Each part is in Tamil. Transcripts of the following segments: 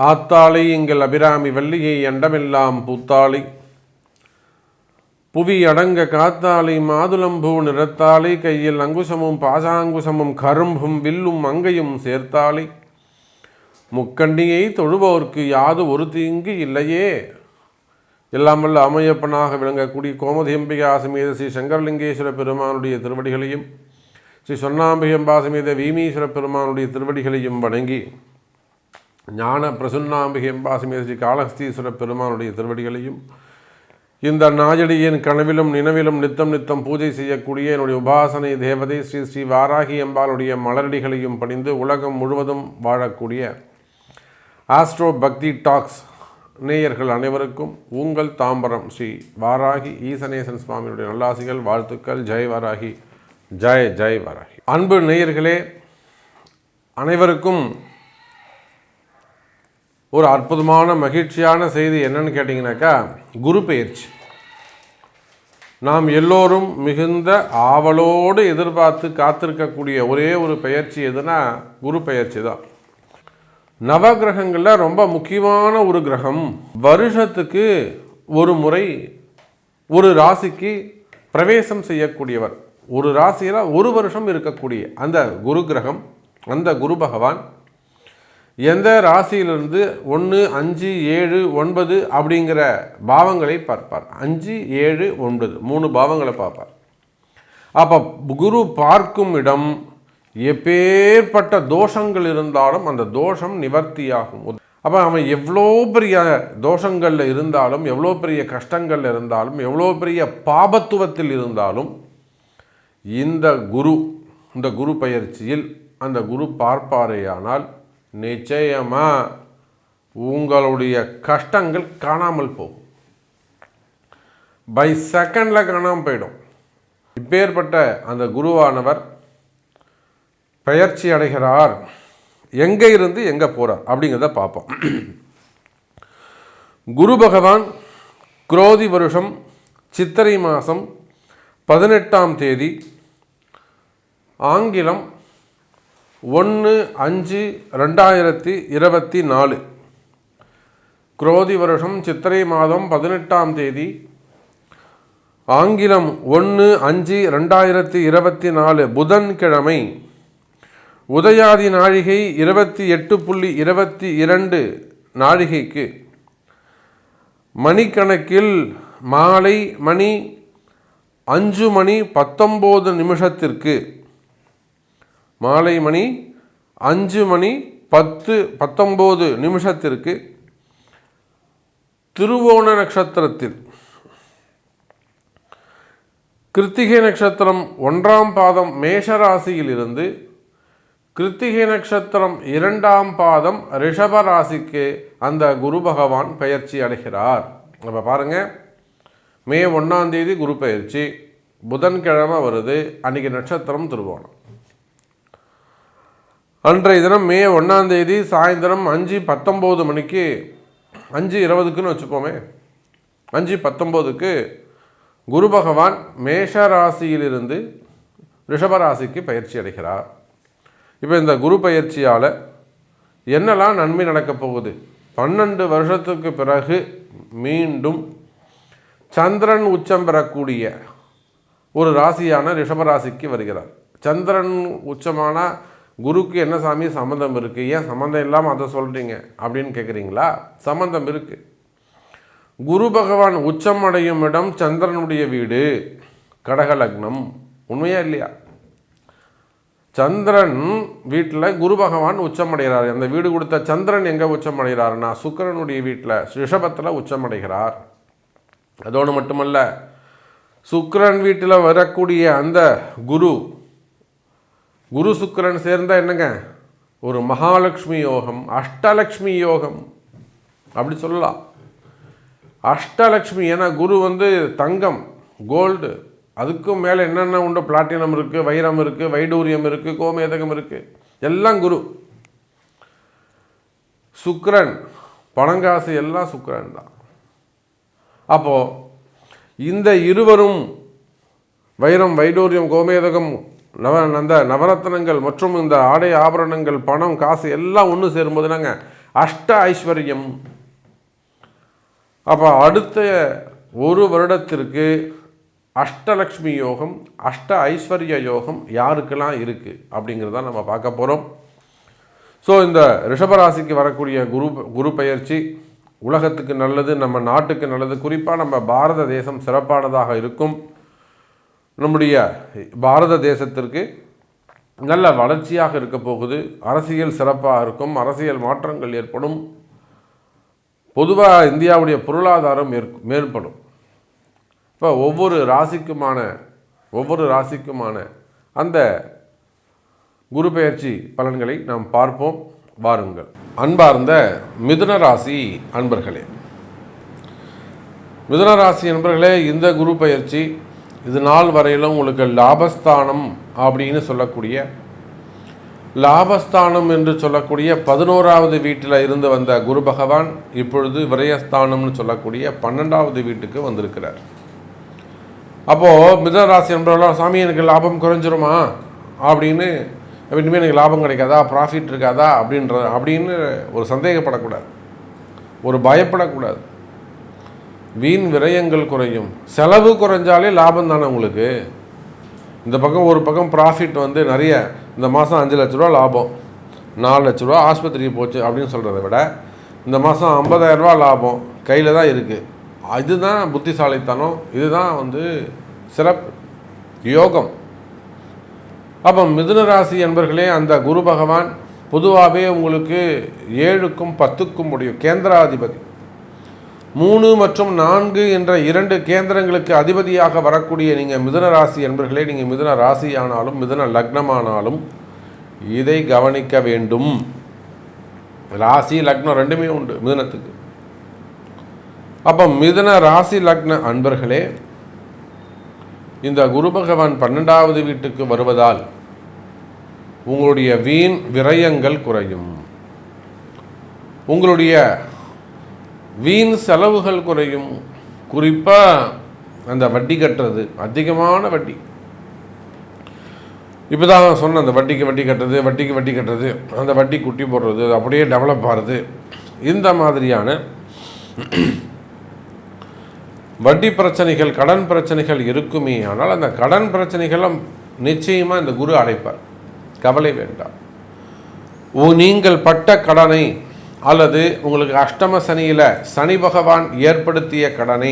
ஆத்தாளை எங்கள் அபிராமி வள்ளியை அண்டமெல்லாம் பூத்தாளை புவி அடங்க காத்தாளை மாதுளம்பூ நிறத்தாளை கையில் அங்குசமும் பாசாங்குசமும் கரும்பும் வில்லும் அங்கையும் சேர்த்தாளை முக்கண்டியை தொழுவோர்க்கு யாது ஒரு தீங்கு இல்லையே. எல்லாம் வல்ல அம்மையப்பனாக விளங்கக்கூடிய கோமதி அம்பிகா சமேத ஸ்ரீ சங்கரலிங்கேஸ்வர பெருமானுடைய திருவடிகளையும் ஸ்ரீ சொன்னாம்பிகம்பா சமேத வீமீஸ்வர பெருமானுடைய திருவடிகளையும் வணங்கி ஞான பிரசுன்னாம்பிகம்பா சமேத ஸ்ரீ காளஹஸ்தீஸ்வர பெருமானுடைய திருவடிகளையும் இந்த நாயடியின் கனவிலும் நினைவிலும் நித்தம் நித்தம் பூஜை செய்யக்கூடிய என்னுடைய உபாசனை தேவதை ஸ்ரீ ஸ்ரீ வாராகி அம்பாளுடைய மலரடிகளையும் பணிந்து உலகம் முழுவதும் வாழக்கூடிய ஆஸ்ட்ரோ பக்தி டாக்ஸ் நேயர்கள் அனைவருக்கும் உங்கள் தாம்பரம் ஸ்ரீ வாராகி ஈசனேசன் சுவாமியுடைய நல்லாசிகள், வாழ்த்துக்கள். ஜெய் வாராகி, ஜெய் ஜெய் வாராகி. அன்பு நேயர்களே, அனைவருக்கும் ஒரு அற்புதமான மகிழ்ச்சியான செய்தி என்னன்னு கேட்டிங்கனாக்கா, குரு பெயர்ச்சி. நாம் எல்லோரும் மிகுந்த ஆவலோடு எதிர்பார்த்து காத்திருக்கக்கூடிய ஒரே ஒரு பெயர்ச்சி எதுனா குரு பெயர்ச்சி தான். நவகிரகங்களில் ரொம்ப முக்கியமான ஒரு கிரகம். வருஷத்துக்கு ஒரு முறை ஒரு ராசிக்கு பிரவேசம் செய்யக்கூடியவர். ஒரு ராசியில் ஒரு வருஷம் இருக்கக்கூடிய அந்த குரு கிரகம், அந்த குரு பகவான் எந்த ராசியிலிருந்து 1, 5, 7, 9 அப்படிங்கிற பாவங்களை பார்ப்பார். 5, 7, 9 3 பாவங்களை பார்ப்பார். அப்போ குரு பார்க்கும் இடம் எப்பேற்பட்ட தோஷங்கள் இருந்தாலும் அந்த தோஷம் நிவர்த்தியாகும். அப்போ அவன் எவ்வளோ பெரிய தோஷங்களில் இருந்தாலும், எவ்வளோ பெரிய கஷ்டங்களில் இருந்தாலும், எவ்வளோ பெரிய பாபத்துவத்தில் இருந்தாலும், இந்த குரு பயிற்சியில் அந்த குரு பார்ப்பாரேயானால் நிச்சயமாக உங்களுடைய கஷ்டங்கள் காணாமல் போகும். பை செகண்டில் காணாமல் போயிடும். இப்பேற்பட்ட அந்த குருவானவர் பெயர்ச்சி அடைகிறார். எங்கே இருந்து எங்கே போகிறார் அப்படிங்கிறத பார்ப்போம். குரு பகவான் குரோதி வருஷம் சித்திரை மாதம் 18ஆம் தேதி, ஆங்கிலம் 1/5/2024, குரோதி வருஷம் சித்திரை மாதம் 18ஆம் தேதி, ஆங்கிலம் 1/5/2024 புதன்கிழமை, உதயாதி நாழிகை 28.22 நாழிகைக்கு, மணிக்கணக்கில் மாலை மணி 5:19 மாலை மணி 5:19 திருவோண நட்சத்திரத்தில், கிருத்திகை நட்சத்திரம் 1ஆம் பாதம் மேஷராசியில் இருந்து கிருத்திகை நட்சத்திரம் 2ஆம் பாதம் ரிஷபராசிக்கு அந்த குரு பகவான் பெயர்ச்சி அடைகிறார். அப்போ பாருங்கள், மே 1ஆம் தேதி குரு பெயர்ச்சி, புதன்கிழமை வருது. அன்றைக்கி நட்சத்திரம் திருவோணம். அன்றைய தினம் மே 1ஆம் தேதி சாயந்தரம் 5:19 மணிக்கு, 5:20க்குன்னு வச்சுப்போமே, 5:19க்கு குரு பகவான் மேஷ ராசியிலிருந்து ரிஷபராசிக்கு பயிற்சி அடைகிறார். இப்போ இந்த குரு பயிற்சியால் என்னெல்லாம் நன்மை நடக்கப் போகுது? 12 வருஷத்துக்கு பிறகு மீண்டும் சந்திரன் உச்சம் பெறக்கூடிய ஒரு ராசியான ரிஷபராசிக்கு வருகிறார். சந்திரன் உச்சமான குருக்கு என்ன சாமி சம்மந்தம் இருக்குது? ஏன் சம்மந்தம் இல்லாமல் அதை சொல்கிறீங்க அப்படின்னு கேட்குறீங்களா? சம்மந்தம் இருக்குது. குரு பகவான் உச்சம் அடையும் இடம் சந்திரனுடைய வீடு, கடக லக்னம். உண்மையா இல்லையா? சந்திரன் வீட்டில் குரு பகவான் உச்சம் அடைகிறார். அந்த வீடு கொடுத்த சந்திரன் எங்கே உச்சம் அடைகிறார்னா சுக்கிரனுடைய வீட்டில் ரிஷபத்தில் உச்சம் அடைகிறார். அதோடு மட்டுமல்ல, சுக்கிரன் வீட்டில் வரக்கூடிய அந்த குரு சுக்கிரன் சேர்ந்தால் என்னங்க, ஒரு மகாலட்சுமி யோகம், அஷ்டலக்ஷ்மி யோகம் அப்படி சொல்லலாம். அஷ்டலக்ஷ்மி, ஏன்னா குரு தங்கம், கோல்டு, அதுக்கும் மேலே என்னென்ன உண்டு, பிளாட்டினம் இருக்குது, வைரம் இருக்குது, வைடூரியம் இருக்குது, கோமேதகம் இருக்குது, எல்லாம் குரு. சுக்கிரன், பணங்காசு எல்லாம் சுக்கிரன் தான். அப்போது இந்த இருவரும் வைரம், வைடூரியம், கோமேதகம், அந்த நவரத்னங்கள் மற்றும் இந்த ஆடை ஆபரணங்கள், பணம், காசு எல்லாம் ஒன்று சேரும்போது நாங்கள் அஷ்ட ஐஸ்வர்யம். அப்போ அடுத்த ஒரு வருடத்திற்கு அஷ்டலக்ஷ்மி யோகம், அஷ்ட ஐஸ்வர்ய யோகம் யாருக்கெல்லாம் இருக்குது அப்படிங்கிறத நம்ம பார்க்க போகிறோம். ஸோ இந்த ரிஷபராசிக்கு வரக்கூடிய குரு பெயர்ச்சி உலகத்துக்கு நல்லது, நம்ம நாட்டுக்கு நல்லது. குறிப்பாக நம்ம பாரத தேசம் சிறப்பானதாக இருக்கும். நம்முடைய பாரத தேசத்திற்கு நல்ல வளர்ச்சியாக இருக்க போகுது. அரசியல் சிறப்பாக இருக்கும், அரசியல் மாற்றங்கள் ஏற்படும். பொதுவாக இந்தியாவுடைய பொருளாதாரம் மேற்படும். இப்போ ஒவ்வொரு ராசிக்குமான அந்த குரு பெயர்ச்சி பலன்களை நாம் பார்ப்போம், வாருங்கள். அன்பார்ந்த மிதுன ராசி அன்பர்களே, மிதுன ராசி அன்பர்களே, இந்த குரு பெயர்ச்சி இது நாள் வரையிலும் உங்களுக்கு லாபஸ்தானம் அப்படின்னு சொல்லக்கூடிய, லாபஸ்தானம் என்று சொல்லக்கூடிய 11வது வீட்டில் இருந்து வந்த குரு பகவான் இப்பொழுது விரயஸ்தானம்னு சொல்லக்கூடிய 12வது வீட்டுக்கு வந்திருக்கிறார். அப்போது மிதுன ராசி அன்பர்களாம், சாமி எனக்கு லாபம் குறைஞ்சிருமா அப்படின்னு, இனிமேல் எனக்கு லாபம் கிடைக்காதா, ப்ராஃபிட் இருக்காதா அப்படின்னு ஒரு சந்தேகப்படக்கூடாது, ஒரு பயப்படக்கூடாது. வீண் விரயங்கள் குறையும். செலவு குறைஞ்சாலே லாபம் தானே உங்களுக்கு. இந்த பக்கம் ஒரு பக்கம் ப்ராஃபிட் வந்து நிறைய, இந்த மாதம் 5 லட்ச ரூபா லாபம், 4 லட்ச ரூபா ஆஸ்பத்திரிக்கு போச்சு அப்படின்னு சொல்கிறத விட இந்த மாதம் 50,000 ரூபா லாபம் கையில் தான் இருக்குது. இதுதான் புத்திசாலித்தனம், இதுதான் வந்து சிறப்பு யோகம். அப்போ மிதுன ராசி என்பர்களே, அந்த குரு பகவான் பொதுவாகவே உங்களுக்கு 7க்கும் 10க்கும் முடியும் கேந்திராதிபதி. 3 மற்றும் 4 என்ற 2 கேந்திரங்களுக்கு அதிபதியாக வரக்கூடிய நீங்கள் மிதுன ராசி என்பர்களே, நீங்கள் மிதுன ராசி ஆனாலும் மிதுன லக்னமானாலும் இதை கவனிக்க வேண்டும். ராசி லக்னம் ரெண்டுமே உண்டு மிதுனத்துக்கு. அப்போ மிதுன ராசி லக்ன அன்பர்களே, இந்த குரு பகவான் 12வது வீட்டுக்கு வருவதால் உங்களுடைய வீண் விரயங்கள் குறையும், உங்களுடைய வீண் செலவுகள் குறையும். குறிப்பாக அந்த வட்டி கட்டுறது, அதிகமான வட்டி. இப்போ தான் சொன்ன அந்த வட்டிக்கு வட்டி கட்டுறது, அந்த வட்டி குட்டி போடுறது, அப்படியே டெவலப் ஆகிறது. இந்த மாதிரியான வட்டி பிரச்சனைகள், கடன் பிரச்சனைகள் இருக்குமே. ஆனால் அந்த கடன் பிரச்சனைகளும் நிச்சயமாக இந்த குரு அடைப்பார், கவலை வேண்டாம். நீங்கள் பட்ட கடனை அல்லது உங்களுக்கு அஷ்டம சனியில் சனி பகவான் ஏற்படுத்திய கடனை,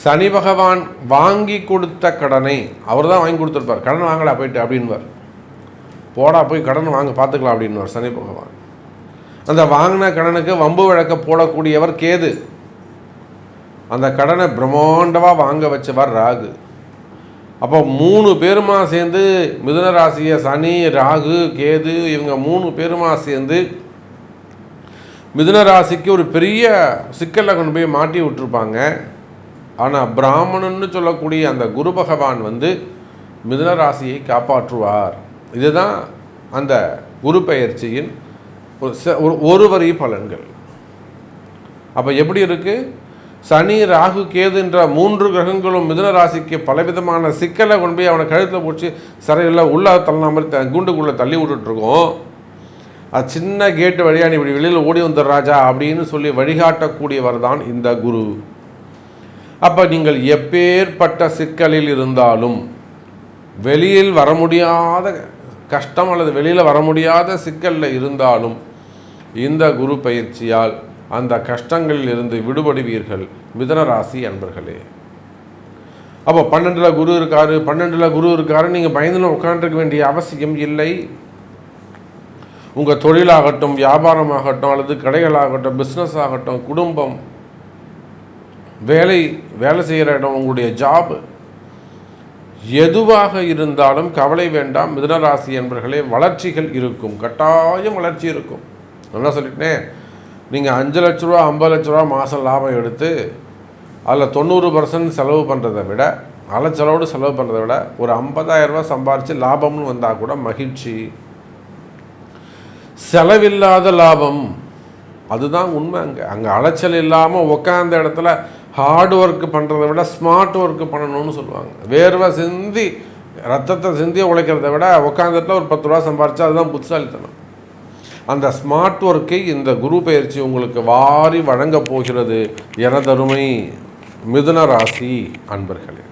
சனி பகவான் வாங்கி கொடுத்த கடனை, அவர் தான் வாங்கி கொடுத்துருப்பார். கடன் வாங்கலாம் போயிட்டு அப்படின்வார், போடா போய் கடன் வாங்க பார்த்துக்கலாம் அப்படின்வார் சனி பகவான். அந்த வாங்கின கடனுக்கு வம்பு வழக்க போடக்கூடியவர் கேது. அந்த கடனை பிரம்மாண்டமாக வாங்க வச்சவர் ராகு. அப்போ 3 பேருமா சேர்ந்து மிதுன ராசியை, சனி ராகு கேது, இவங்க 3 பேருமா சேர்ந்து மிதுன ராசிக்கு ஒரு பெரிய சிக்கலில் கொண்டு போய் மாட்டி விட்டுருப்பாங்க. ஆனால் பிராமணன்னு சொல்லக்கூடிய அந்த குரு பகவான் வந்து மிதுன ராசியை காப்பாற்றுவார். இதுதான் அந்த குரு பெயர்ச்சியின் ஒரு வரி பலன்கள். அப்போ எப்படி இருக்குது? சனி ராகு கேது என்ற 3 கிரகங்களும் மிதுன ராசிக்கு பலவிதமான சிக்கலை கொண்டு போய் அவனை கழுத்தில் போச்சு சிறையில் உள்ள தள்ளலாம் மாதிரி குண்டுக்குள்ளே தள்ளி விட்டுட்ருக்கோம். அது சின்ன கேட்டு வழியாக நீ இப்படி வெளியில் ஓடி வந்துடுற ராஜா அப்படின்னு சொல்லி வழிகாட்டக்கூடியவர் தான் இந்த குரு. அப்போ நீங்கள் எப்பேற்பட்ட சிக்கலில் இருந்தாலும், வெளியில் வர முடியாத கஷ்டம் அல்லது வெளியில் வர முடியாத சிக்கலில் இருந்தாலும் இந்த குரு பயிற்சியால் அந்த கஷ்டங்களில் இருந்து விடுபடுவீர்கள் மிதுன ராசி அன்பர்களே. அப்போ 12ல் குரு இருக்காரு, நீங்கள் பயந்துன்னு உட்காந்துருக்க வேண்டிய அவசியம் இல்லை. உங்கள் தொழிலாகட்டும், வியாபாரமாகட்டும், அல்லது கடைகளாகட்டும், பிஸ்னஸ் ஆகட்டும், குடும்பம், வேலை செய்கிற இடம், உங்களுடைய ஜாப், எதுவாக இருந்தாலும் கவலை வேண்டாம் மிதுன ராசி என்பர்களே. வளர்ச்சிகள் இருக்கும், கட்டாயம் வளர்ச்சி இருக்கும். என்ன சொல்லிட்டேன், நீங்கள் 5 லட்ச ரூபா 50 லட்ச ரூபா மாதம் லாபம் எடுத்து அதில் 90% செலவு பண்ணுறதை விட, அலைச்சலோடு செலவு பண்ணுறதை விட ஒரு 50,000 ரூபா சம்பாரித்து லாபம்னு வந்தால் கூட மகிழ்ச்சி. செலவில்லாத லாபம், அதுதான் உண்மை. அங்கே அலைச்சல் இல்லாமல் உட்காந்த இடத்துல ஹார்ட் ஒர்க் பண்ணுறதை விட ஸ்மார்ட் ஒர்க் பண்ணணும்னு சொல்லுவாங்க. வேர்வை சிந்தி ரத்தத்தை சிந்தி உழைக்கிறத விட உட்காந்த இடத்துல ஒரு 10 ரூபா சம்பாரிச்சா அதுதான் புத்திசாலித்தனம். அந்த ஸ்மார்ட் ஒர்க்கை இந்த குரு பயிற்சி உங்களுக்கு வாரி வழங்கப் போகிறது எனதருமை மிதுன ராசி அன்பர்களே.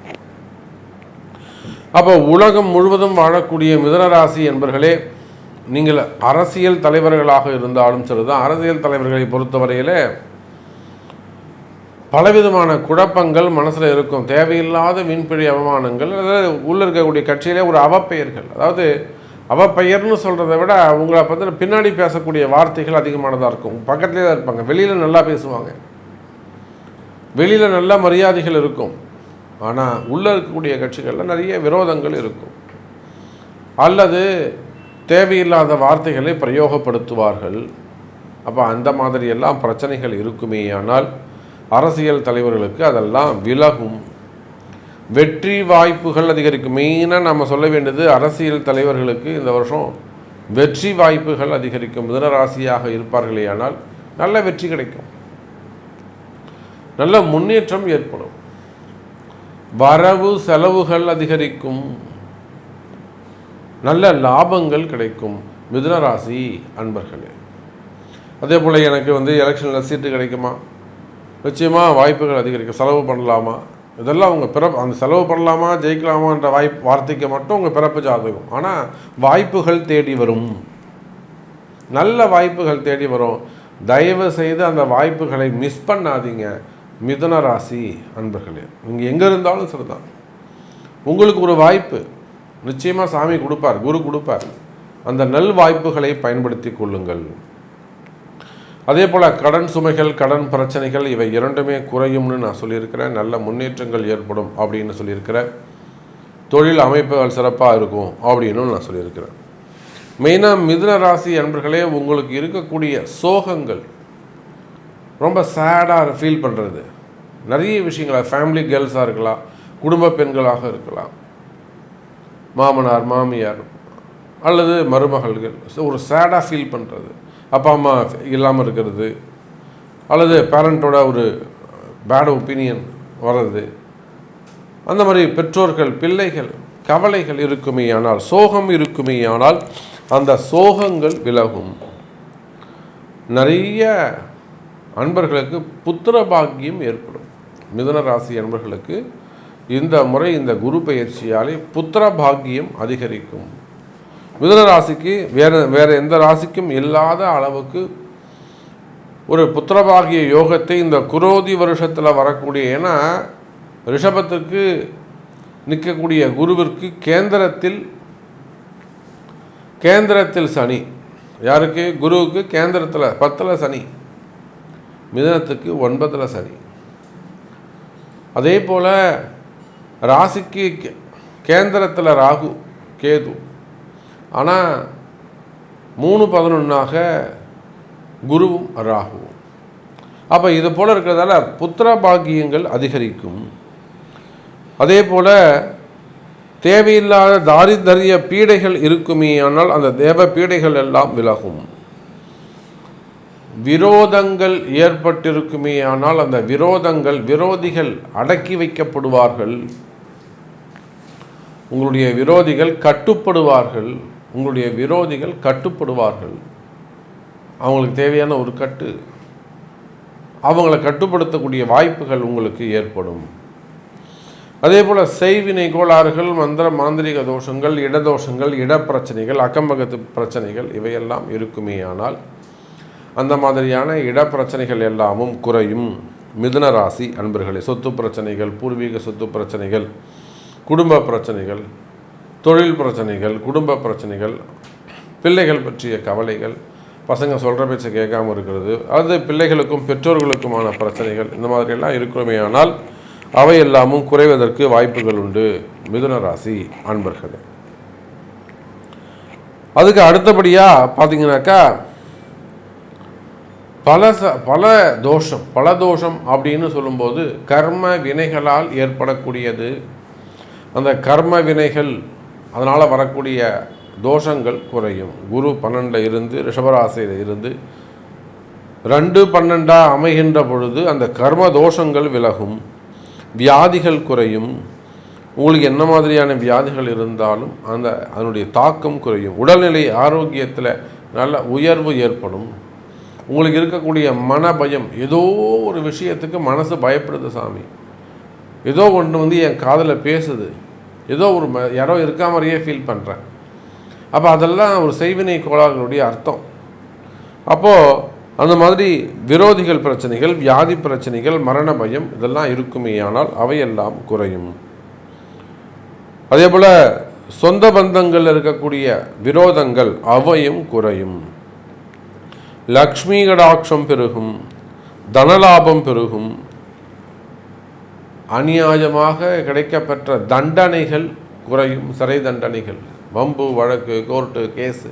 அப்போ உலகம் முழுவதும் வாழக்கூடிய மிதுன ராசி என்பர்களே, நீங்கள் அரசியல் தலைவர்களாக இருந்தாலும் சரிதான். அரசியல் தலைவர்களை பொறுத்தவரையில் பலவிதமான குழப்பங்கள் மனசில் இருக்கும். தேவையில்லாத வீண்பிழை அவமானங்கள், அதாவது உள்ளே இருக்கக்கூடிய கட்சியிலே ஒரு அவப்பெயர்கள், அதாவது அவப்பெயர்னு சொல்கிறத விட உங்களை பற்றி பின்னாடி பேசக்கூடிய வார்த்தைகள் அதிகமானதாக இருக்கும். பக்கத்துலேயே தான் இருப்பாங்க, வெளியில் நல்லா பேசுவாங்க, வெளியில் நல்ல மரியாதைகள் இருக்கும். ஆனால் உள்ளே இருக்கக்கூடிய கட்சிகளில் நிறைய விரோதங்கள் இருக்கும், அல்லது தேவையில்லாத வார்த்தைகளை பிரயோகப்படுத்துவார்கள். அப்போ அந்த மாதிரியெல்லாம் பிரச்சனைகள் இருக்குமே. ஆனால் அரசியல் தலைவர்களுக்கு அதெல்லாம் விலகும், வெற்றி வாய்ப்புகள் அதிகரிக்கும். மெயினாக நம்ம சொல்ல வேண்டியது, அரசியல் தலைவர்களுக்கு இந்த வருஷம் வெற்றி வாய்ப்புகள் அதிகரிக்கும். மிதுனராசியாக இருப்பார்களே ஆனால் நல்ல வெற்றி கிடைக்கும், நல்ல முன்னேற்றம் ஏற்படும், வரவு செலவுகள் அதிகரிக்கும், நல்ல லாபங்கள் கிடைக்கும் மிதுனராசி அன்பர்களே. அதே போல் எனக்கு எலெக்ஷனில் சீட்டு கிடைக்குமா? நிச்சயமாக வாய்ப்புகள் அதிகரிக்கும். செலவு பண்ணலாமா? இதெல்லாம் உங்கள் அந்த செலவு பண்ணலாமா ஜெயிக்கலாமான்ற வார்த்தைக்கு மட்டும் உங்கள் பிறப்பு ஜாதகம். ஆனால் வாய்ப்புகள் தேடி வரும், நல்ல வாய்ப்புகள் தேடி வரும். தயவு செய்து அந்த வாய்ப்புகளை மிஸ் பண்ணாதீங்க மிதுன ராசி அன்பர்களே. நீங்கள் எங்கே இருந்தாலும் சரிதான், உங்களுக்கு ஒரு வாய்ப்பு நிச்சயமாக சாமி கொடுப்பார், குரு கொடுப்பார். அந்த நல் வாய்ப்புகளை பயன்படுத்தி கொள்ளுங்கள். அதே போல் கடன் சுமைகள், கடன் பிரச்சனைகள் இவை இரண்டுமே குறையும்னு நான் சொல்லியிருக்கிறேன். நல்ல முன்னேற்றங்கள் ஏற்படும் அப்படின்னு சொல்லியிருக்கிறேன். தொழில் அமைப்புகள் சிறப்பாக இருக்கும் அப்படின்னு நான் சொல்லியிருக்கிறேன். மெயினாக மிதுன ராசி அன்பர்களே, உங்களுக்கு இருக்கக்கூடிய சோகங்கள், ரொம்ப சேடாக ஃபீல் பண்ணுறது, நிறைய விஷயங்கள், ஃபேமிலி கேர்ள்ஸாக இருக்கலாம், குடும்ப பெண்களாக இருக்கலாம், மாமனார் மாமியார் அல்லது மருமகள்கள், ஒரு சேடாக ஃபீல் பண்ணுறது, அப்பா அம்மா இல்லாமல் இருக்கிறது, அல்லது பேரண்ட்டோட ஒரு பேட் ஒப்பீனியன் வர்றது, அந்த மாதிரி பெற்றோர்கள் பிள்ளைகள் கவலைகள் இருக்குமே ஆனால், சோகம் இருக்குமே ஆனால் அந்த சோகங்கள் விலகும். நிறைய அன்பர்களுக்கு புத்திர பாக்கியம் ஏற்படும். மிதுன ராசி அன்பர்களுக்கு இந்த முறை இந்த குரு பயிற்சியாலே புத்திர பாக்கியம் அதிகரிக்கும். மிதுன ராசிக்கு வேறு எந்த ராசிக்கும் இல்லாத அளவுக்கு ஒரு புத்திரபாகிய யோகத்தை இந்த குரோதி வருஷத்தில் வரக்கூடிய, ஏன்னா ரிஷபத்துக்கு நிற்கக்கூடிய குருவிற்கு கேந்திரத்தில் சனி, யாருக்கு? குருவுக்கு கேந்திரத்தில் 10ல் சனி, மிதுனத்துக்கு 9ல் சனி. அதே போல் ராசிக்கு கேந்திரத்தில் ராகு கேது, ஆனால் 3-11 குருவும் ராகுவும். அப்போ இது போல் இருக்கிறதால புத்திர பாக்கியங்கள் அதிகரிக்கும். அதே போல் தேவையில்லாத தாரிதரிய பீடைகள் இருக்குமே ஆனால் அந்த தேவ பீடைகள் எல்லாம் விலகும். விரோதங்கள் ஏற்பட்டிருக்குமே ஆனால் அந்த விரோதிகள் அடக்கி வைக்கப்படுவார்கள். உங்களுடைய விரோதிகள் கட்டுப்படுவார்கள். அவங்களுக்கு தேவையான ஒரு அவங்கள கட்டுப்படுத்தக்கூடிய வாய்ப்புகள் உங்களுக்கு ஏற்படும். அதே போல் செய்வினை கோளாறுகள், மாந்திரிக தோஷங்கள், இடதோஷங்கள், இடப்பிரச்சனைகள், அக்கம்பக்கத்து பிரச்சனைகள் இவையெல்லாம் இருக்குமே ஆனால் அந்த மாதிரியான இடப்பிரச்சனைகள் எல்லாமும் குறையும் மிதுன ராசி அன்பர்களே. சொத்து பிரச்சனைகள், பூர்வீக சொத்து பிரச்சனைகள், குடும்ப பிரச்சனைகள், தொழில் பிரச்சனைகள், குடும்ப பிரச்சனைகள், பிள்ளைகள் பற்றிய கவலைகள், பசங்க சொல்கிற பேச்சை கேட்காமல் இருக்கிறது, அது பிள்ளைகளுக்கும் பெற்றோர்களுக்குமான பிரச்சனைகள், இந்த மாதிரியெல்லாம் இருக்குமே ஆனால் அவை எல்லாமும் குறைவதற்கு வாய்ப்புகள் உண்டு மிதுன ராசி அன்பர்களே. அதுக்கு அடுத்தபடியாக பார்த்தீங்கன்னாக்கா பல தோஷம் அப்படின்னு சொல்லும்போது கர்ம வினைகளால் ஏற்படக்கூடியது. அந்த கர்ம வினைகள் அதனால் வரக்கூடிய தோஷங்கள் குறையும். குரு 12 இருந்து ரிஷபராசியில் இருந்து 2-12 அமைகின்ற பொழுது அந்த கர்ம தோஷங்கள் விலகும், வியாதிகள் குறையும். உங்களுக்கு என்ன மாதிரியான வியாதிகள் இருந்தாலும் அதனுடைய தாக்கம் குறையும். உடல்நிலை ஆரோக்கியத்தில் நல்ல உயர்வு ஏற்படும். உங்களுக்கு இருக்கக்கூடிய மனபயம், ஏதோ ஒரு விஷயத்துக்கு மனசு பயப்படுது சாமி, ஏதோ ஒன்று என் காதில் பேசுது, ஏதோ ஒரு யாரோ இருக்கா மாதிரியே ஃபீல் பண்ணுறேன். அப்போ அதெல்லாம் ஒரு செய்வினை கோளாறுகளுடைய அர்த்தம். அப்போது அந்த மாதிரி விரோதிகள் பிரச்சனைகள், வியாதி பிரச்சனைகள், மரண பயம் இதெல்லாம் இருக்குமே ஆனால் அவையெல்லாம் குறையும். அதே போல் சொந்த பந்தங்கள் இருக்கக்கூடிய விரோதங்கள் அவையும் குறையும். லக்ஷ்மி கடாட்சம் பெருகும், தனலாபம் பெருகும். அநியாயமாக கிடைக்கப்பெற்ற தண்டனைகள் குறையும். சிறை தண்டனைகள், வம்பு வழக்கு, கோர்ட்டு கேஸு,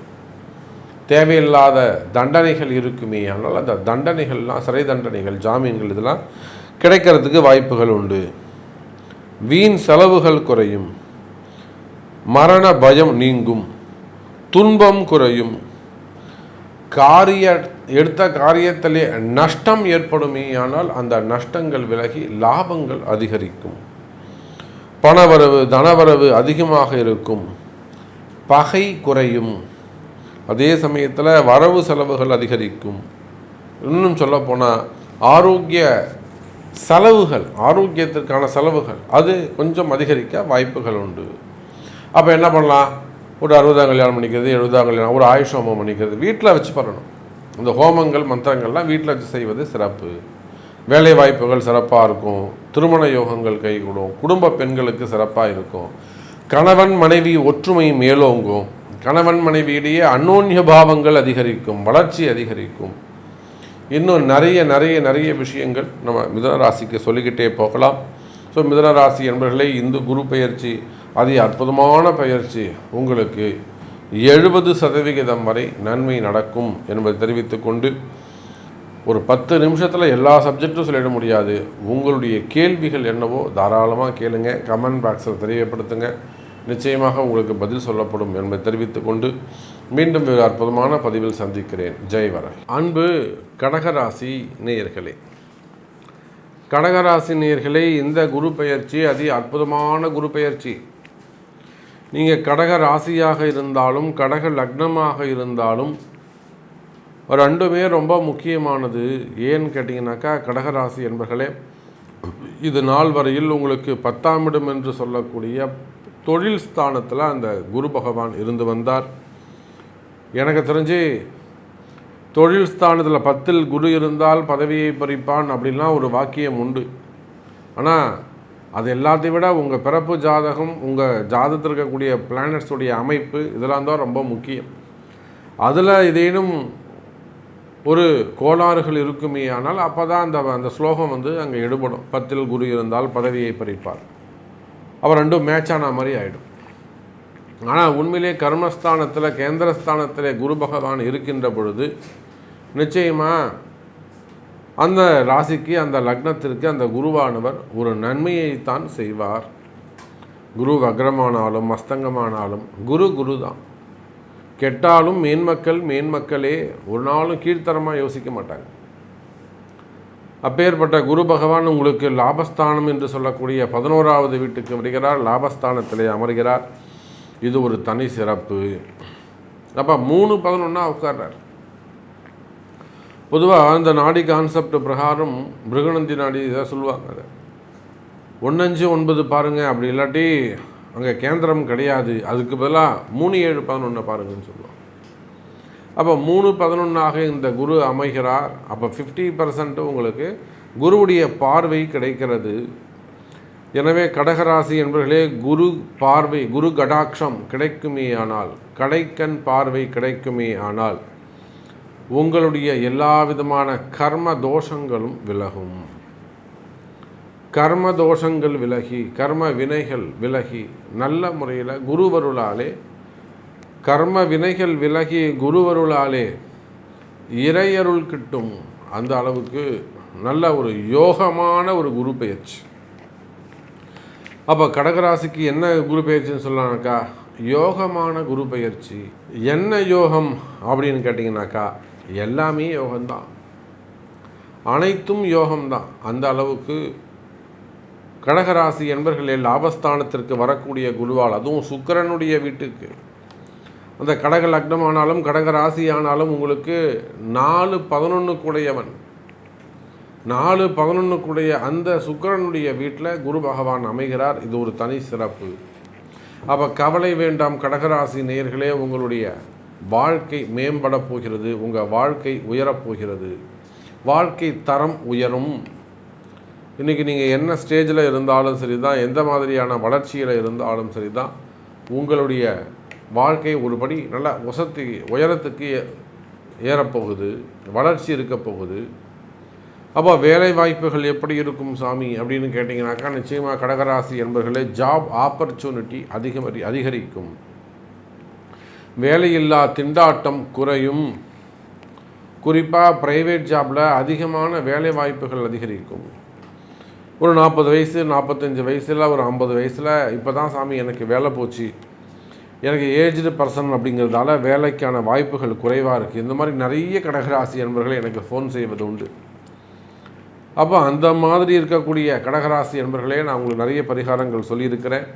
தேவையில்லாத தண்டனைகள் இருக்குமே ஆனால் அந்த தண்டனைகள்லாம், சிறை தண்டனைகள், ஜாமீன்கள் இதெல்லாம் கிடைக்கிறதுக்கு வாய்ப்புகள் உண்டு. வீண் செலவுகள் குறையும். மரண பயம் நீங்கும். துன்பம் குறையும். எடுத்த காரியத்திலே நஷ்டம் ஏற்படுமே ஆனால் அந்த நஷ்டங்கள் விலகி லாபங்கள் அதிகரிக்கும். பணவரவு, தனவரவு அதிகமாக இருக்கும். பகை குறையும். அதே சமயத்தில் வரவு செலவுகள் அதிகரிக்கும். இன்னும் சொல்லப்போனால் ஆரோக்கிய செலவுகள், ஆரோக்கியத்திற்கான செலவுகள் அது கொஞ்சம் அதிகரிக்க வாய்ப்புகள் உண்டு. அப்போ என்ன பண்ணலாம்? ஒரு 60ஆம் கல்யாணம் பண்ணிக்கிறது, 70ஆம் கல்யாணம், ஒரு ஆயுஷ் ஹோமம் பண்ணிக்கிறது வீட்டில் வச்சு பண்ணணும். இந்த ஹோமங்கள் மந்திரங்கள்லாம் வீட்டில் வச்சு செய்வது சிறப்பு. வேலை வாய்ப்புகள் சிறப்பாக இருக்கும். திருமண யோகங்கள் கைகூடும். குடும்ப பெண்களுக்கு சிறப்பாக இருக்கும். கணவன் மனைவி ஒற்றுமை மேலோங்கும். கணவன் மனைவியிடையே அந்யோன்ய பாவங்கள் அதிகரிக்கும், வளர்ச்சி அதிகரிக்கும். இன்னும் நிறைய நிறைய நிறைய விஷயங்கள் நம்ம மிதுன ராசிக்கு சொல்லிக்கிட்டே போகலாம். ஸோ மிதுன ராசி என்பவர்களே, இந்த குரு பெயர்ச்சி அதி அற்புதமான பயிற்சி. உங்களுக்கு 70% வரை நன்மை நடக்கும் என்பதை தெரிவித்துக்கொண்டு, ஒரு 10 நிமிஷத்தில் எல்லா சப்ஜெக்டும் சொல்லிட முடியாது. உங்களுடைய கேள்விகள் என்னவோ தாராளமாக கேளுங்க, கமெண்ட் பாக்ஸில் தெரியப்படுத்துங்க. நிச்சயமாக உங்களுக்கு பதில் சொல்லப்படும் என்பதை தெரிவித்துக்கொண்டு மீண்டும் ஒரு அற்புதமான பதிவில் சந்திக்கிறேன். ஜெய் வர. அன்பு கடகராசி நேயர்களே, கடகராசி நேயர்களே, இந்த குரு பெயர்ச்சி அதி அற்புதமான குரு பெயர்ச்சி. நீங்கள் கடக ராசியாக இருந்தாலும் கடக லக்னமாக இருந்தாலும் ரெண்டுமே ரொம்ப முக்கியமானது. ஏன்னு கேட்டிங்கனாக்கா, கடகராசி என்பர்களே, இது நாள் வரையில் உங்களுக்கு 10ஆம் இடம் என்று சொல்லக்கூடிய தொழில் ஸ்தானத்தில் அந்த குரு பகவான் இருந்து வந்தார். எனக்கு தெரிஞ்சு தொழில் ஸ்தானத்தில் 10ல் குரு இருந்தால் பதவியை பறிப்பான் அப்படின்லாம் ஒரு வாக்கியம் உண்டு. ஆனால் அது எல்லாத்தையும் விட உங்கள் பிறப்பு ஜாதகம், உங்கள் ஜாதகத்தில் இருக்கக்கூடிய பிளானட்ஸுடைய அமைப்பு இதெல்லாம் தான் ரொம்ப முக்கியம். அதில் ஏதேனும் ஒரு கோளாறுகள் இருக்குமே ஆனால் அப்போ தான் அந்த ஸ்லோகம் அங்கே எடுபடும். 10ல் குரு இருந்தால் பதவியை பறிப்பார். அவர் ரெண்டும் மேட்சான மாதிரி ஆகிடும். ஆனால் உண்மையிலே கர்மஸ்தானத்தில், கேந்திரஸ்தானத்தில் குரு பகவான் இருக்கின்ற பொழுது நிச்சயமாக அந்த ராசிக்கு, அந்த லக்னத்திற்கு அந்த குருவானவர் ஒரு நன்மையைத்தான் செய்வார். குரு வக்ரமானாலும் மஸ்தங்கமானாலும் குரு தான். கெட்டாலும் மேன்மக்களே ஒரு நாளும் கீழ்த்தரமாக யோசிக்க மாட்டாங்க. அப்பேற்பட்ட குரு பகவான் உங்களுக்கு லாபஸ்தானம் என்று சொல்லக்கூடிய 11வது வீட்டுக்கு வருகிறார். லாபஸ்தானத்திலே அமர்கிறார். இது ஒரு தனி சிறப்பு. அப்போ 3-11 உட்கார்றார். பொதுவாக இந்த நாடி கான்செப்ட் பிரகாரம் பிருகநந்தி நாடி இதை சொல்லுவாங்க. அதை 1-5-9 பாருங்கள், அப்படி இல்லாட்டி அங்கே கேந்திரம் கிடையாது, அதுக்கு பதிலாக 3-7-11 பாருங்கன்னு சொல்லுவாங்க. அப்போ 3-11 இந்த குரு அமைகிறார். அப்போ 50% உங்களுக்கு குருவுடைய பார்வை கிடைக்கிறது. எனவே கடகராசி என்பவர்களே, குரு பார்வை, குரு கடாட்சம் கிடைக்குமே ஆனால், கடைக்கண் பார்வை கிடைக்குமே ஆனால் உங்களுடைய எல்லா விதமான கர்ம தோஷங்களும் விலகும். கர்ம தோஷங்கள் விலகி, கர்ம வினைகள் விலகி, நல்ல முறையில் குருவருளாலே கர்ம வினைகள் விலகி குருவருளாலே இறையருள் கிட்டும். அந்த அளவுக்கு நல்ல ஒரு யோகமான ஒரு குரு பெயர்ச்சி. அப்போ கடகராசிக்கு என்ன குரு பெயர்ச்சின்னு சொல்லலாம்னாக்கா, யோகமான குரு பெயர்ச்சி. என்ன யோகம் அப்படின்னு கேட்டிங்கனாக்கா, எல்லாமே யோகம்தான், அனைத்தும் யோகம்தான். அந்த அளவுக்கு கடகராசி என்பர்களே, லாபஸ்தானத்திற்கு வரக்கூடிய குருவால், அதுவும் சுக்கிரனுடைய வீட்டுக்கு அந்த கடக லக்னம் ஆனாலும் கடக ராசி ஆனாலும் உங்களுக்கு 4-11 கூடையவன், 4-11 கூடைய அந்த சுக்கிரனுடைய வீட்டில் குரு பகவான் அமைகிறார். இது ஒரு தனி சிறப்பு. அப்போ கவலை வேண்டாம் கடகராசி நேயர்களே, உங்களுடைய வாழ்க்கை மேம்பட போகிறது, உங்கள் வாழ்க்கை உயரப்போகிறது, வாழ்க்கை தரம் உயரும். இன்றைக்கி நீங்கள் என்ன ஸ்டேஜில் இருந்தாலும் சரி தான், எந்த மாதிரியான வளர்ச்சியில் இருந்தாலும் சரி தான், உங்களுடைய வாழ்க்கை ஒருபடி நல்லா உயரத்துக்கு ஏறப்போகுது, வளர்ச்சி இருக்க போகுது. அப்போ வேலை வாய்ப்புகள் எப்படி இருக்கும் சாமி அப்படின்னு கேட்டிங்கனாக்கா, நிச்சயமாக கடகராசி என்பவர்களே ஜாப் ஆப்பர்ச்சுனிட்டி அதிகரிக்கும். வேலையில்லா திண்டாட்டம் குறையும். குறிப்பாக ப்ரைவேட் ஜாபில் அதிகமான வேலை வாய்ப்புகள் அதிகரிக்கும். ஒரு 40 வயசு 45 வயசில் ஒரு 50 வயசில் இப்போ தான் சாமி எனக்கு வேலை போச்சு, எனக்கு ஏஜ்டு பர்சன் அப்படிங்கிறதால வேலைக்கான வாய்ப்புகள் குறைவாக இருக்குது. இந்த மாதிரி நிறைய கடகராசி என்பவர்கள் எனக்கு ஃபோன் செய்வது உண்டு. அப்போ அந்த மாதிரி இருக்கக்கூடிய கடகராசி என்பவர்களே நான் உங்களுக்கு நிறைய பரிகாரங்கள் சொல்லியிருக்கிறேன்.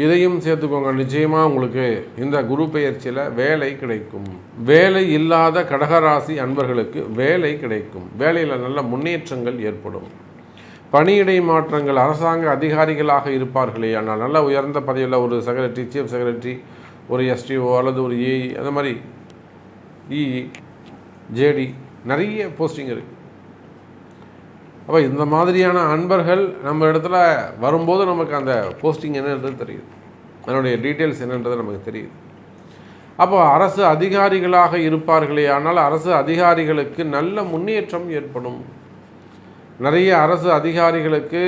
இதையும் சேர்த்துக்கோங்க. நிச்சயமாக உங்களுக்கு இந்த குரு பெயர்ச்சியில் வேலை கிடைக்கும். வேலை இல்லாத கடகராசி அன்பர்களுக்கு வேலை கிடைக்கும். வேலையில் நல்ல முன்னேற்றங்கள் ஏற்படும். பணியிடை மாற்றங்கள், அரசாங்க அதிகாரிகளாக இருப்பார்களே ஆனால் நல்ல உயர்ந்த பதவியில் ஒரு செக்ரட்டரி, சீஃப் செக்ரட்டரி, ஒரு எஸ்டிஓ அல்லது ஒரு ஏஇ, அந்த மாதிரி இஇ, ஜேடி நிறைய போஸ்டிங் இருக்குது. அப்போ இந்த மாதிரியான அன்பர்கள் நம்ம இடத்துல வரும்போது நமக்கு அந்த போஸ்டிங் என்னன்றது தெரியுது, அதனுடைய டீட்டெயில்ஸ் என்னன்றது நமக்கு தெரியுது. அப்போ அரசு அதிகாரிகளாக இருப்பார்களே ஆனால் அரசு அதிகாரிகளுக்கு நல்ல முன்னேற்றம் ஏற்படும். நிறைய அரசு அதிகாரிகளுக்கு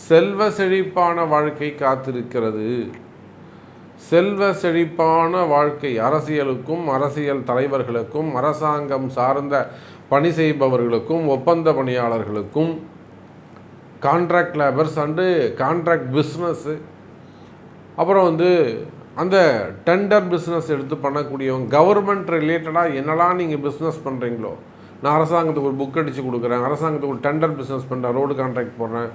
செல்வ செழிப்பான வாழ்க்கை காத்திருக்கிறது. செல்வ செழிப்பான வாழ்க்கை அரசியலுக்கும், அரசியல் தலைவர்களுக்கும், அரசாங்கம் சார்ந்த பணி செய்பவர்களுக்கும், ஒப்பந்த பணியாளர்களுக்கும், contract labours and contract business, அப்புறம் அந்த டெண்டர் பிஸ்னஸ் எடுத்து பண்ணக்கூடியவங்க, கவர்மெண்ட் ரிலேட்டடாக என்னெல்லாம் நீங்கள் பிஸ்னஸ் பண்ணுறீங்களோ, நான் அரசாங்கத்துக்கு ஒரு புக் அடித்து கொடுக்குறேன், அரசாங்கத்துக்கு ஒரு டெண்டர் பிஸ்னஸ் பண்ணுறேன், ரோடு கான்ட்ராக்ட் போடுறேன்,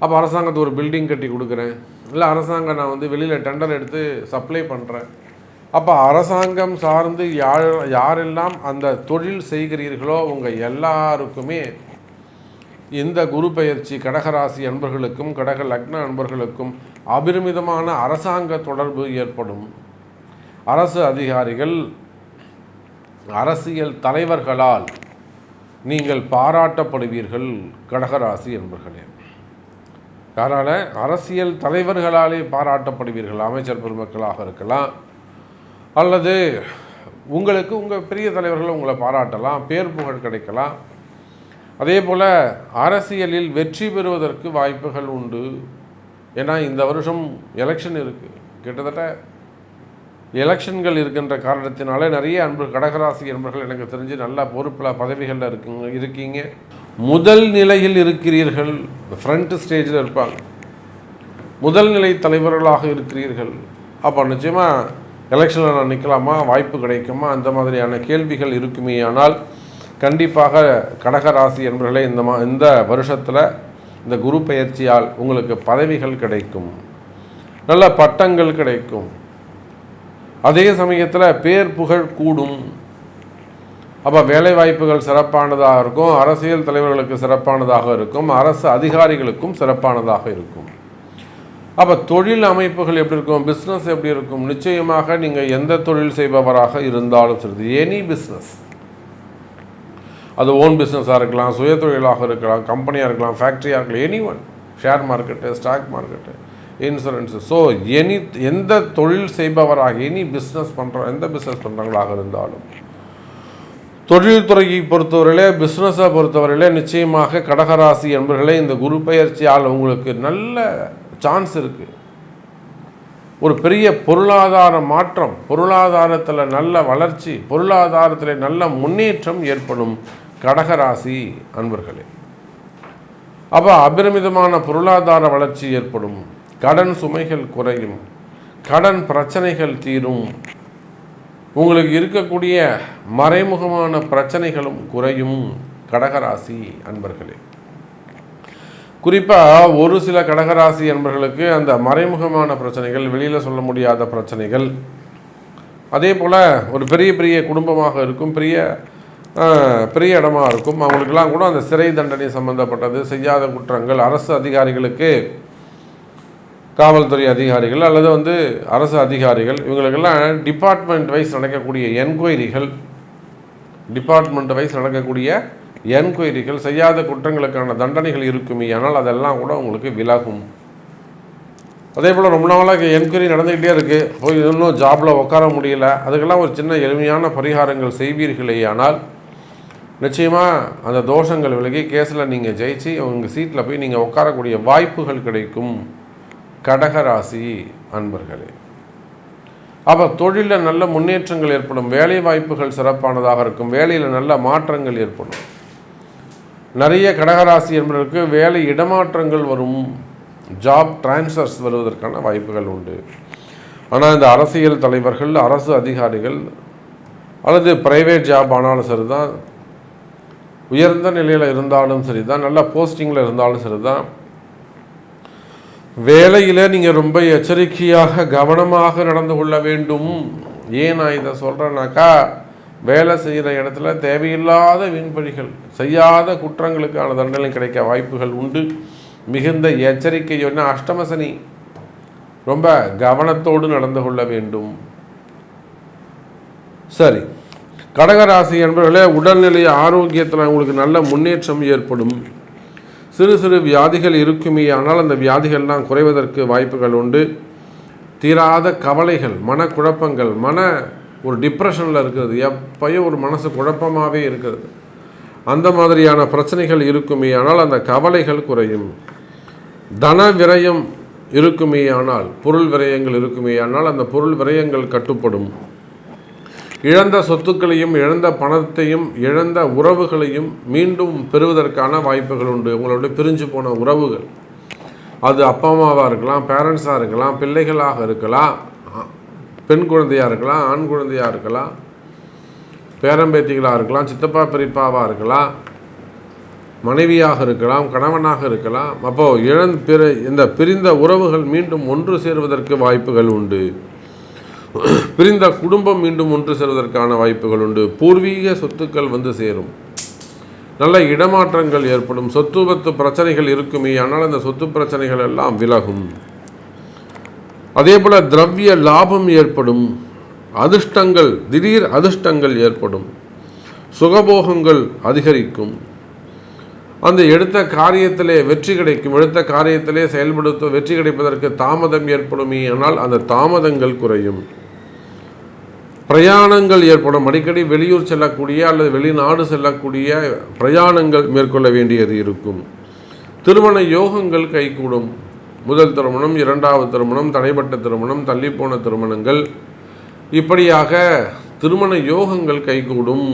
அப்போ அரசாங்கத்துக்கு ஒரு பில்டிங் கட்டி கொடுக்குறேன், இல்லை அரசாங்கம் நான் வெளியில் டெண்டர் எடுத்து சப்ளை பண்ணுறேன். அப்போ அரசாங்கம் சார்ந்து யாரெல்லாம் அந்த தொழில் செய்கிறீர்களோ உங்கள் எல்லாருக்குமே இந்த குரு பெயர்ச்சி கடகராசி அன்பர்களுக்கும் கடக லக்ன அன்பர்களுக்கும் அபரிமிதமான அரசாங்க தொடர்பு ஏற்படும். அரசு அதிகாரிகள், அரசியல் தலைவர்களால் நீங்கள் பாராட்டப்படுவீர்கள் கடகராசி என்பர்களே. அதனால் அரசியல் தலைவர்களாலே பாராட்டப்படுவீர்கள். அமைச்சர் பெருமக்களாக இருக்கலாம், அல்லது உங்களுக்கு உங்கள் பெரிய தலைவர்கள் உங்களை பாராட்டலாம், பேர் புகழ் கிடைக்கலாம். அதே போல் அரசியலில் வெற்றி பெறுவதற்கு வாய்ப்புகள் உண்டு. ஏன்னா இந்த வருஷம் எலெக்ஷன் இருக்குது, கிட்டத்தட்ட எலெக்ஷன்கள் இருக்கின்ற காரணத்தினால நிறைய கடகராசி என்பர்கள் எனக்கு தெரிஞ்சு நல்ல பொறுப்பில் பதவிகளில் இருக்கீங்க. முதல் நிலையில் இருக்கிறீர்கள், ஃப்ரண்ட் ஸ்டேஜில் இருப்பாங்க, முதல் நிலை தலைவர்களாக இருக்கிறீர்கள். அப்போ நிச்சயமாக எலெக்ஷனில் நான் நிற்கலாமா, வாய்ப்பு கிடைக்குமா, அந்த மாதிரியான கேள்விகள் இருக்குமே. ஆனால் கண்டிப்பாக கடகராசி என்பவர்களே இந்த வருஷத்தில் இந்த குரு பெயர்ச்சியால் உங்களுக்கு பதவிகள் கிடைக்கும், நல்ல பட்டங்கள் கிடைக்கும். அதே சமயத்தில் பேர் புகழ் கூடும். அப்போ வேலை வாய்ப்புகள் சிறப்பானதாக இருக்கும், அரசியல் தலைவர்களுக்கு சிறப்பானதாக இருக்கும், அரசு அதிகாரிகளுக்கும் சிறப்பானதாக இருக்கும். அப்போ தொழில் அமைப்புகள் எப்படி இருக்கும், பிஸ்னஸ் எப்படி இருக்கும்? நிச்சயமாக நீங்கள் எந்த தொழில் செய்பவராக இருந்தாலும் சரி, எனி பிஸ்னஸ், அது ஓன் பிஸ்னஸாக இருக்கலாம், சுய தொழிலாக இருக்கலாம், கம்பெனியாக இருக்கலாம், ஃபேக்ட்ரியாக இருக்கலாம், any one, share market, stock market, insurance, so எந்த தொழில் செய்பவராக எந்த பிஸ்னஸ் பண்ணுறவங்களாக இருந்தாலும், தொழில்துறையை பொறுத்தவரையிலே, பிஸ்னஸை பொறுத்தவரையிலே நிச்சயமாக கடகராசி என்பவர்களே இந்த குரு பெயர்ச்சியால் உங்களுக்கு நல்ல சான்ஸ் இருக்குது. ஒரு பெரிய பொருளாதார மாற்றம், பொருளாதாரத்தில் நல்ல வளர்ச்சி, பொருளாதாரத்தில் நல்ல முன்னேற்றம் ஏற்படும் கடகராசி அன்பர்களே. அப்போ அபரிமிதமான பொருளாதார வளர்ச்சி ஏற்படும், கடன் சுமைகள் குறையும், கடன் பிரச்சனைகள் தீரும், உங்களுக்கு இருக்கக்கூடிய மறைமுகமான பிரச்சனைகளும் குறையும் கடகராசி அன்பர்களே. குறிப்பாக ஒரு சில கடகராசி என்பவர்களுக்கு அந்த மறைமுகமான பிரச்சனைகள், வெளியில் சொல்ல முடியாத பிரச்சனைகள், அதே போல் ஒரு பெரிய பெரிய குடும்பமாக இருக்கும், பெரிய இடமா இருக்கும், அவங்களுக்கெல்லாம் கூட அந்த சிறை தண்டனை சம்பந்தப்பட்டது, செய்யாத குற்றங்கள், அரசு அதிகாரிகளுக்கு, காவல்துறை அதிகாரிகள் அல்லது அரசு அதிகாரிகள், இவங்களுக்கெல்லாம் டிபார்ட்மெண்ட் வைஸ் நடக்கக்கூடிய என்கொயரிகள், செய்யாத குற்றங்களுக்கான தண்டனைகள் இருக்குமே, ஆனால் அதெல்லாம் கூட உங்களுக்கு விலகும். அதே போல் ரொம்ப நாளாக என்கொயரி நடந்துக்கிட்டே இருக்குது, போய் இன்னும் ஜாபில் உட்கார முடியல, அதுக்கெல்லாம் ஒரு சின்ன எளிமையான பரிகாரங்கள் செய்வீர்களே ஆனால் நிச்சயமாக அந்த தோஷங்கள் விலகி கேஸில் நீங்கள் ஜெயிச்சு உங்கள் சீட்டில் போய் நீங்கள் உட்காரக்கூடிய வாய்ப்புகள் கிடைக்கும். கடகராசி அன்பர்களே, அப்போ தொழிலில் நல்ல முன்னேற்றங்கள் ஏற்படும், வேலை வாய்ப்புகள் சிறப்பானதாக இருக்கும், வேலையில் நல்ல மாற்றங்கள் ஏற்படும். நிறைய கடகராசி என்பவர்களுக்கு வேலை இடமாற்றங்கள் வரும், ஜாப் டிரான்ஸ்ஃபர்ஸ் வருவதற்கான வாய்ப்புகள் உண்டு. ஆனால் இந்த அரசியல் தலைவர்கள், அரசு அதிகாரிகள் அல்லது பிரைவேட் ஜாப் ஆனாலும் சரிதான், உயர்ந்த நிலையில் இருந்தாலும் சரிதான், நல்ல போஸ்டிங்கில் இருந்தாலும் சரிதான், வேலையில் நீங்கள் ரொம்ப எச்சரிக்கையாக கவனமாக நடந்து கொள்ள வேண்டும். ஏன் நான் இதை சொல்கிறேன்னாக்கா, வேலை செய்கிற இடத்துல தேவையில்லாத வீண்பழிகள், செய்யாத குற்றங்களுக்கான தண்டனை கிடைக்க வாய்ப்புகள் உண்டு. மிகுந்த எச்சரிக்கையோட அஷ்டமசனி, ரொம்ப கவனத்தோடு நடந்து கொள்ள வேண்டும். சரி, கடகராசி என்பவர்களே, உடல்நிலை ஆரோக்கியத்தில் உங்களுக்கு நல்ல முன்னேற்றம் ஏற்படும். சிறு சிறு வியாதிகள் இருக்குமே, ஆனால் அந்த வியாதிகள்லாம் குறைவதற்கு வாய்ப்புகள் உண்டு. தீராத கவலைகள், மனக்குழப்பங்கள், ஒரு டிப்ரெஷனில் இருக்கிறது, எப்பயும் ஒரு மனசு குழப்பமாகவே இருக்கிறது, அந்த மாதிரியான பிரச்சனைகள் இருக்குமே, ஆனால் அந்த கவலைகள் குறையும். தன விரயம் இருக்குமே, ஆனால் பொருள் விரயங்கள் இருக்குமே, ஆனால் அந்த பொருள் விரயங்கள் கட்டுப்படும். இழந்த சொத்துக்களையும், இழந்த பணத்தையும், இழந்த உறவுகளையும் மீண்டும் பெறுவதற்கான வாய்ப்புகள் உண்டு. உங்களோட பிரிஞ்சு போன உறவுகள், அது அப்பா அம்மாவாக இருக்கலாம், பேரண்ட்ஸாக இருக்கலாம், பிள்ளைகளாக இருக்கலாம், பெண் குழந்தையாக இருக்கலாம், ஆண் குழந்தையாக இருக்கலாம், பேரம்பேத்திகளாக இருக்கலாம், சித்தப்பா பெரியப்பாவாக இருக்கலாம், மனைவியாக இருக்கலாம், கணவனாக இருக்கலாம். அப்போது இந்த பிரிந்த உறவுகள் மீண்டும் ஒன்று சேருவதற்கு வாய்ப்புகள் உண்டு. பிரிந்த குடும்பம் மீண்டும் ஒன்று சேர்வதற்கான வாய்ப்புகள் உண்டு. பூர்வீக சொத்துக்கள் சேரும், நல்ல இடமாற்றங்கள் ஏற்படும். சொத்து பிரச்சனைகள் இருக்குமே, ஆனால் அந்த சொத்து பிரச்சனைகள் எல்லாம் விலகும். அதே போல திரவிய லாபம் ஏற்படும், அதிர்ஷ்டங்கள், திடீர் அதிர்ஷ்டங்கள் ஏற்படும், சுகபோகங்கள் அதிகரிக்கும். அந்த எடுத்த காரியத்திலே வெற்றி கிடைக்கும், எடுத்த காரியத்திலே செயல்படுத்த வெற்றி கிடைப்பதற்கு தாமதம் ஏற்படுமே, ஆனால் அந்த தாமதங்கள் குறையும். பிரயாணங்கள் ஏற்படும், அடிக்கடி வெளியூர் செல்லக்கூடிய அல்லது வெளிநாடு செல்லக்கூடிய பிரயாணங்கள் மேற்கொள்ள வேண்டியது இருக்கும். திருமண யோகங்கள் கைகூடும். முதல் திருமணம், இரண்டாவது திருமணம், தடைப்பட்ட திருமணம், தள்ளிப்போன திருமணங்கள், இப்படியாக திருமண யோகங்கள் கைகூடும்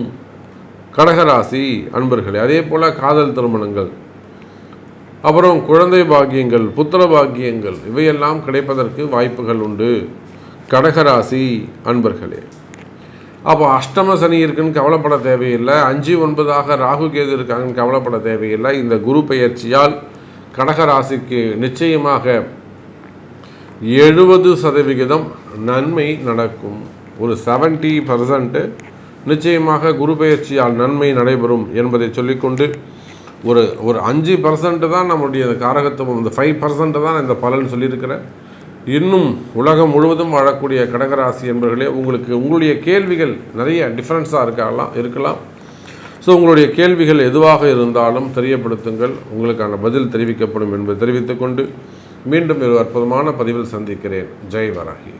கடகராசி அன்பர்களே. அதே போல் காதல் திருமணங்கள், அப்புறம் குழந்தை பாக்கியங்கள், புத்திர பாக்கியங்கள், இவையெல்லாம் கிடைப்பதற்கு வாய்ப்புகள் உண்டு கடகராசி அன்பர்களே. அப்போ அஷ்டம சனி இருக்குன்னு கவலைப்பட தேவையில்லை, 5, 9 ராகு கேது இருக்காங்கன்னு கவலைப்பட தேவையில்லை. இந்த குரு பெயர்ச்சியால் கடகராசிக்கு நிச்சயமாக 70% நன்மை நடக்கும். ஒரு 70% நிச்சயமாக குரு பெயர்ச்சியால் நன்மை நடைபெறும் என்பதை சொல்லிக்கொண்டு, ஒரு 5% தான் நம்முடைய காரகத்துவம், இந்த 5% தான் இந்த பலன் சொல்லியிருக்கிறேன். இன்னும் உலகம் முழுவதும் வாழக்கூடிய கடகராசி என்பவர்களே, உங்களுடைய கேள்விகள் நிறைய டிஃப்ரென்ஸாக இருக்கலாம். ஸோ உங்களுடைய கேள்விகள் எதுவாக இருந்தாலும் தெரியப்படுத்துங்கள், உங்களுக்கான பதில் தெரிவிக்கப்படும் என்பதை தெரிவித்துக்கொண்டு மீண்டும் ஒரு அற்புதமான பதிவில் சந்திக்கிறேன். ஜெய் வராகி.